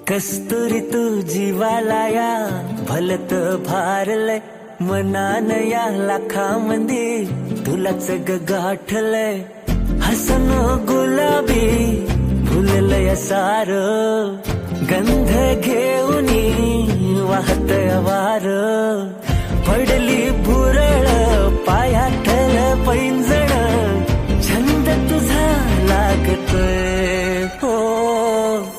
कस्तुरी तू जीवाला या भलत भारलय मनान या लाखामंदी तुलाच गाठलय हसन गुलाबी फुललय सार गंध घेऊनी वाहत वार पडली भुरळ पायातल पैंजण छंद तुझा लागतोय हो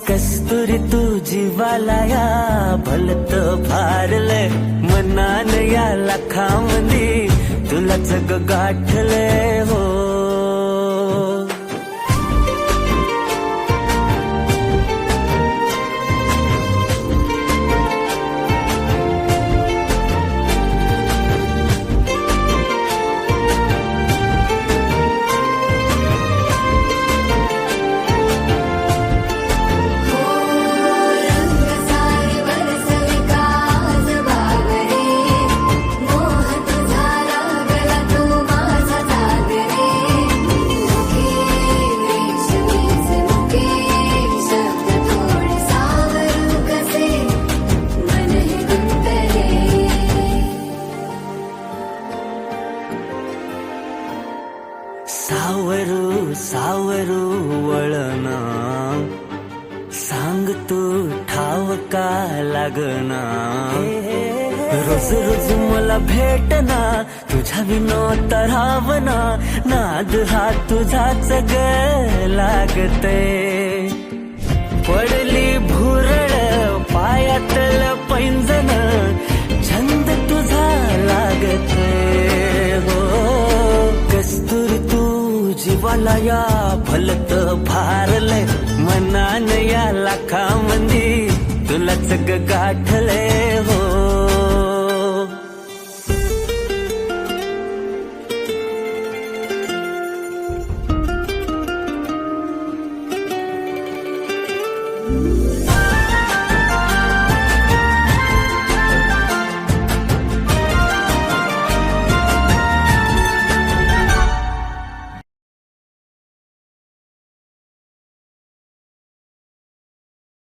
कस्तुरी तू जीवाला या भलत भारलय मनान या लाखामंदी तुलाच गाठलय हो सावरू सावरू वळना सांग तू ठाव का लागना रोज रोज मला भेटना तुझ्या विनोद रावना नाद हा तुझाच ग लागते पडली भुरळ पायातल पैंजण छंद तुझा लागते हो कस्तुरी तू जीवाला या भलत भारलय मनान या लाखामंदी तुलाच गाठलय हो